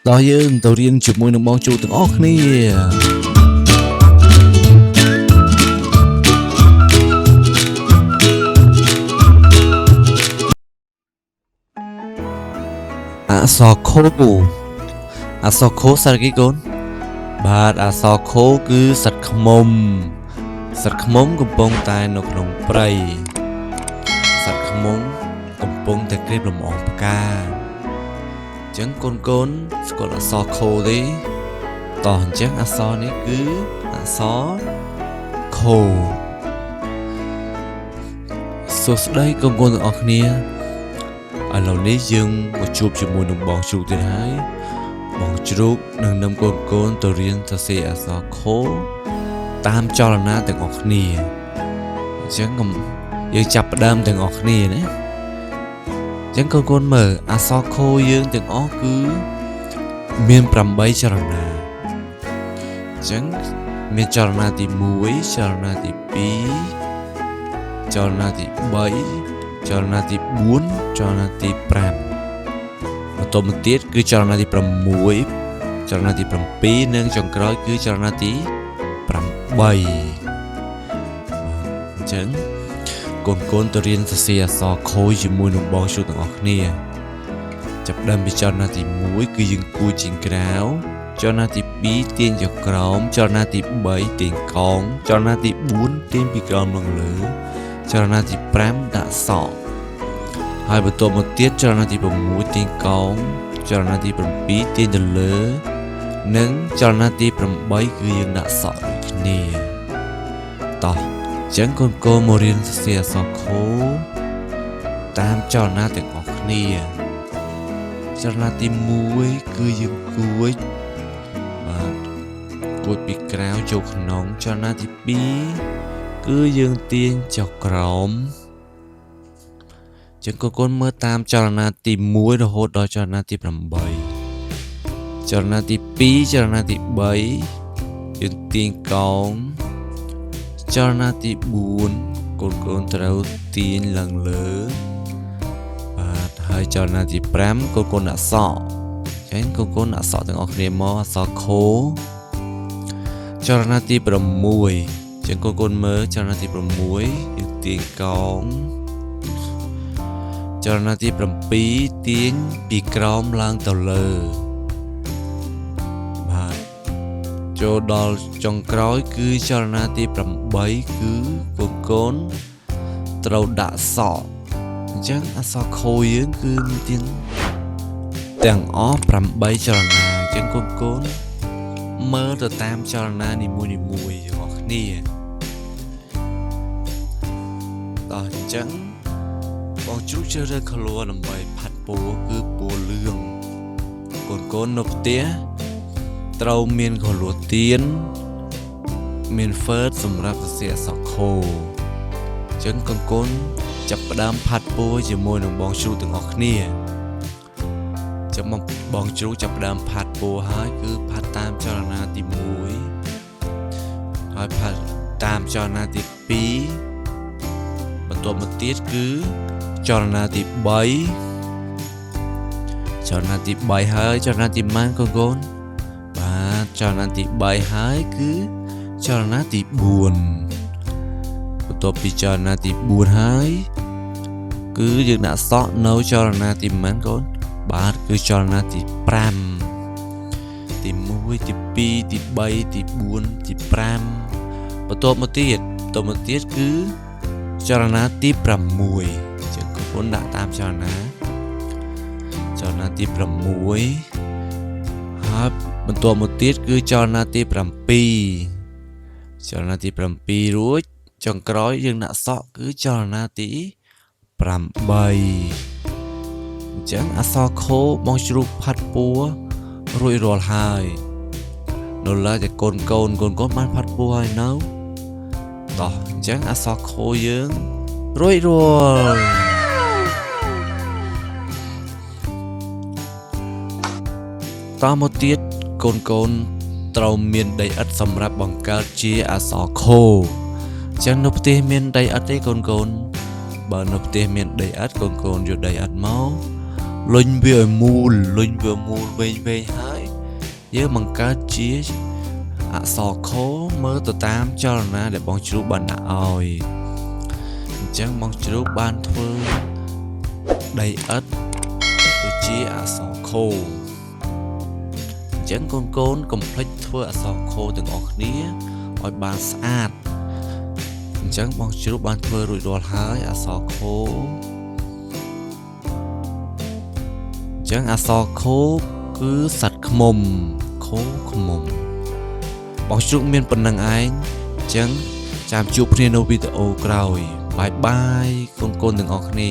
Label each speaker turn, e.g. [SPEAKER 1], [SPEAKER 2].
[SPEAKER 1] ដល់យើងទៅរៀនជាមួយនឹងបងជូទាំងអស់គ្នាអក្សរខូអក្សរខូសារគីកូនបាទអក្សរខូគឺសត្វឃ្មុំកំពុងតែនៅក្នុងព្រៃសត្វឃ្មុំកំពុងតែក្រៀបលំអងផ្កាអញ្ចឹងកូនស្គាល់អក្សរខូទេតោះអញ្ចឹងអក្សរនេះគឺអក្សរខូសួស្តីកូនទាំងអស់គ្នាឥឡូវនេះយើងមកជួបជាមួយនឹងបងជ្រូកទៀតហើយបងជ្រូកនឹងនាំកូនទៅរៀនសរសេរអក្សរខូតាមចលនាទាំងអស់គ្នាអញ្ចឹងយើងចាប់ផ្ដើមទាំងអស់គ្នាណាអញ្ចឹងកូនមើលអក្សរខូយើងទាំងអស់គឺមាន8ចលនាអញ្ចឹងមានចលនាទី1ចលនាទី2ចលនាទី3ចលនាទី4ចលនាទី5បន្តមកទៀតគឺចលនាទី6ចលនាទី7និងចុងក្រោយគឺចលនាទី8អញ្ចឹងកូនទៅរៀនសរសេរអក្សរខូជាមួយនឹងបងជូទាំងអស់គ្នាចាប់ផ្ដើមពីចលនាទី1គឺយើងគួរជាងក្រៅចលនាទី2ទាញចុះក្រោមចលនាទី3ទាញកងចលនាទី4ទាញពីក្រោមមកលើចលនាទី5ដាក់សក់ហើយបន្ទាប់មកទៀតចលនាទី6ទាញកងចលនាទី7ទាញទៅលើនិងចលនាទី8គឺយើងដាក់សក់ដូចគ្នាតោះអញ្ចឹងកូនមករៀនសរសេរអក្សរខូតាមចលនាទាំងអស់គ្នាចលនាទី1គឺយើងគួចបាទគួចពីក្រៅចូលក្នុងចលនាទី2គឺយើងទាញចុះក្រោមចឹងកូនមើលតាមចលនាទី1រហូតដល់ចលនាទី8ចលនាទី2ចលនាទី3យើងទាញកោងចលនាទី4កូនត្រូវទាញឡើងលើបាទហើយចលនាទី5កូនដាក់សក់ចឹងកូនដាក់សក់ទាំងអស់គ្នាមកអក្សរខូចលនាទី6ចឹងកូនមើលចលនាទី6យើងទាញកោងចលនាទី7ទាញពីក្រោមឡើងទៅលើបាទចូលដល់ចុងក្រោយគឺចលនាទី8គឺកូនត្រូវដាក់សក់អញ្ចឹងអក្សរខូយើងគឺមានទាំងអស់8ចលនាអញ្ចឹងកូនមើលទៅតាមចលនានីមួយៗរបស់គ្នាតោះអញ្ចឹងបងជ្រូកជ្រើសរើស color ដើម្បីផាត់ពណ៌គឺពណ៌លឿងកូននៅផ្ទះត្រូវមាន color ទៀនមាន fert សម្រាប់សរសេរអក្សរខូអញ្ចឹងកូនចាប់ផ្ដើមផាត់ពណ៌ជាមួយនឹងបងជ្រូកទាំងអស់គ្នាចាំបងជ្រូកចាប់ផ្ដើមផាត់ពណ៌ហើយគឺផាត់តាមចលនាទី1ហើយផាត់តាមចលនាទី2បន្ទាប់មកទៀតគឺចលនាទី3ចលនាទី3ហើយចលនាទីម៉ានកូនបាទចលនាទី3ហើយគឺចលនាទី4បន្ទាប់ពីចលនាទី4ហើយគឺយើងដាក់សក់នៅចលនាទីម៉ានកូនបាទគឺចលនាទី5ទី1ទី2ទី3ទី4ទី5បន្ទាប់មកទៀតគឺចលនាទី6ចឹងកូនដាក់តាមចលនាទី6ហើយបន្ទាប់មកទៀតគឺចលនាទី7ចលនាទី7រួចចុងក្រោយយើងដាក់សក់គឺចលនាទី8អញ្ចឹងអក្សរខូបងជ្រូកផាត់ពណ៌រួចរាល់ហើយនៅឡើយតែកូនបានផាត់ពណ៌ហើយនៅតោះអញ្ចឹងអក្សរខូយើងរួចរាល់តមកទៀតកូនត្រូវមានដីឥដ្ឋសម្រាប់បង្កើតជាអក្សរខូអញ្ចឹងនៅផ្ទះមានដីឥដ្ឋទេកូនបើនៅផ្ទះមានដីឥដ្ឋកូនយកដីឥដ្ឋមក លុញវាឲ្យមូលវែងហើយយើងបង្កើតជាអក្សរខមើលទៅតាមចលនាដែលបងជ្រូកបានដាក់ឲ្យអញ្ចឹងបងជ្រូកបានធ្វើដីឥដ្ឋទៅជាអក្សរខអញ្ចឹងកូនកុំភ្លេចធ្វើអក្សរខទាំងអស់គ្នាឲ្យបានស្អាតអញ្ចឹងបងជ្រូកបានធ្វើរួចរាល់ហើយអក្សរខអញ្ចឹងអក្សរខគឺសត្វឃ្មុំខឃ្មុំបងជ្រូកមានប៉ុណ្្នឹងឯងអញ្ចឹងចាំជួបគ្នានៅវីដេអូក្រោយបាយបាយកូនទាំងអស់គ្នា